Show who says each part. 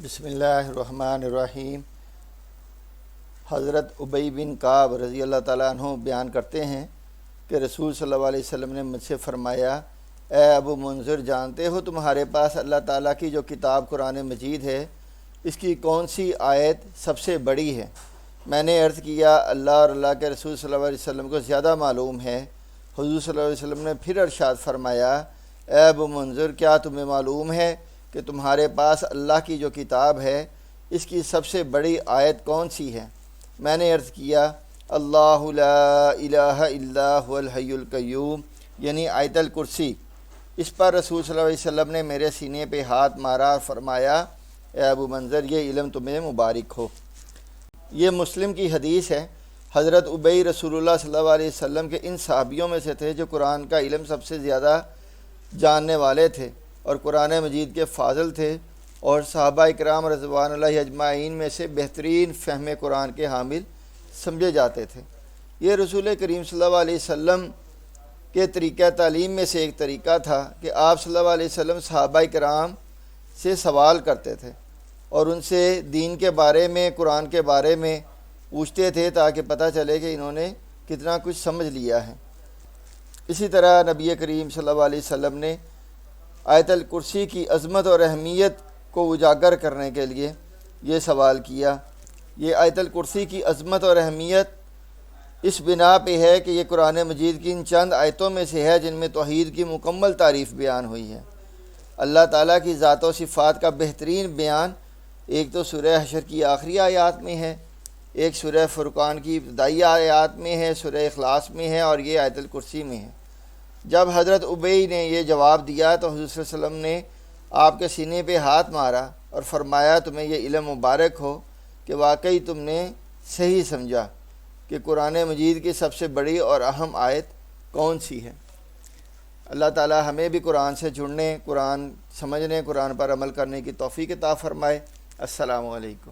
Speaker 1: بسم اللہ الرحمن الرحیم۔ حضرت ابی بن کعب رضی اللہ تعالیٰ عنہ بیان کرتے ہیں کہ رسول صلی اللہ علیہ وسلم نے مجھ سے فرمایا، اے ابو منذر، جانتے ہو تمہارے پاس اللہ تعالیٰ کی جو کتاب قرآن مجید ہے، اس کی کون سی آیت سب سے بڑی ہے؟ میں نے عرض کیا، اللہ اور اللہ کے رسول صلی اللہ علیہ وسلم کو زیادہ معلوم ہے۔ حضور صلی اللہ علیہ وسلم نے پھر ارشاد فرمایا، اے ابو منذر، کیا تمہیں معلوم ہے کہ تمہارے پاس اللہ کی جو کتاب ہے، اس کی سب سے بڑی آیت کون سی ہے؟ میں نے عرض کیا، اللہ لا الہ الا هو الحی القیوم، یعنی آیت الکرسی۔ اس پر رسول صلی اللہ علیہ وسلم نے میرے سینے پہ ہاتھ مارا اور فرمایا، اے ابو منذر، یہ علم تمہیں مبارک ہو۔ یہ مسلم کی حدیث ہے۔ حضرت ابی رسول اللہ صلی اللہ علیہ وسلم کے ان صحابیوں میں سے تھے جو قرآن کا علم سب سے زیادہ جاننے والے تھے اور قرآن مجید کے فاضل تھے، اور صحابہ اکرام رضوان اللہ اجمعین میں سے بہترین فہم قرآن کے حامل سمجھے جاتے تھے۔ یہ رسول کریم صلی اللہ علیہ وسلم کے طریقہ تعلیم میں سے ایک طریقہ تھا کہ آپ صلی اللہ علیہ وسلم صحابہ اکرام سے سوال کرتے تھے اور ان سے دین کے بارے میں، قرآن کے بارے میں پوچھتے تھے تاکہ پتہ چلے کہ انہوں نے کتنا کچھ سمجھ لیا ہے۔ اسی طرح نبی کریم صلی اللہ علیہ وسلم نے آیت الکرسی کی عظمت اور اہمیت کو اجاگر کرنے کے لیے یہ سوال کیا۔ یہ آیت الکرسی کی عظمت اور اہمیت اس بنا پہ ہے کہ یہ قرآن مجید کی ان چند آیتوں میں سے ہے جن میں توحید کی مکمل تعریف بیان ہوئی ہے۔ اللہ تعالیٰ کی ذات و صفات کا بہترین بیان ایک تو سورہ حشر کی آخری آیات میں ہے، ایک سورہ فرقان کی ابتدائی آیات میں ہے، سورہ اخلاص میں ہے، اور یہ آیت الکرسی میں ہے۔ جب حضرت ابی نے یہ جواب دیا تو حضور صلی اللہ علیہ وسلم نے آپ کے سینے پہ ہاتھ مارا اور فرمایا، تمہیں یہ علم مبارک ہو کہ واقعی تم نے صحیح سمجھا کہ قرآن مجید کی سب سے بڑی اور اہم آیت کون سی ہے۔ اللہ تعالی ہمیں بھی قرآن سے جڑنے، قرآن سمجھنے، قرآن پر عمل کرنے کی توفیق عطا فرمائے۔ السلام علیکم۔